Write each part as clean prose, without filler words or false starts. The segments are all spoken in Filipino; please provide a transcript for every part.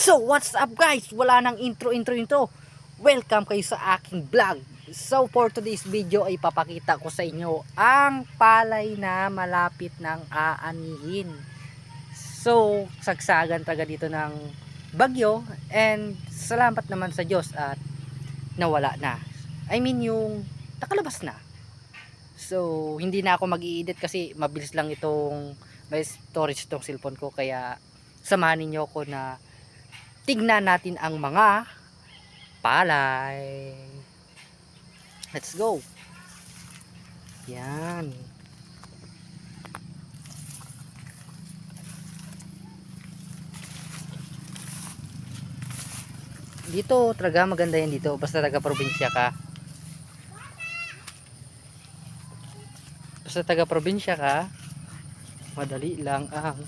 So what's up guys? Wala nang intro. Welcome kayo sa aking vlog. So for today's video ay papakita ko sa inyo ang palay na malapit ng aanihin. So sagsagan taga dito ng bagyo, and salamat naman sa Diyos at nawala na. I mean yung nakalabas na. So hindi na ako mag-i-edit kasi mabilis lang itong may storage itong cellphone ko, kaya samahan niyo ako na tignan natin ang mga palay. Let's go. Yan. Dito talaga maganda yan dito. Basta taga probinsya ka. Madali lang ang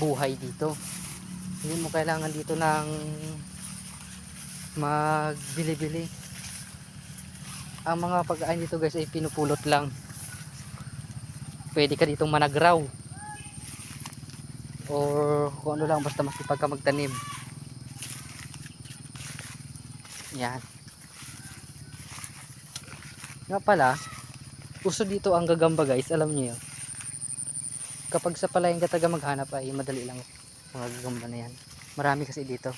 buhay dito. Hindi mo kailangan dito ng magbili-bili. Ang mga pagkain dito guys ay pinupulot lang. Pwede ka ditong managraw or kung ano lang, basta masipag ka magtanim. Yan. Nga pala, uso dito ang gagamba guys, alam niyo yun. Kapag sa palayan ka taga maghanap ay madali lang mga gagamba na yan. Marami kasi dito.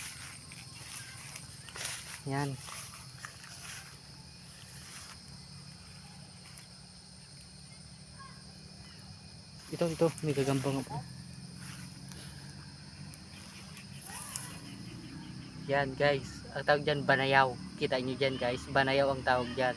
Yan. Ito, may gagamba nga po. Yan guys, ang tawag dyan banayaw. Kita nyo dyan guys, banayaw ang tawag dyan.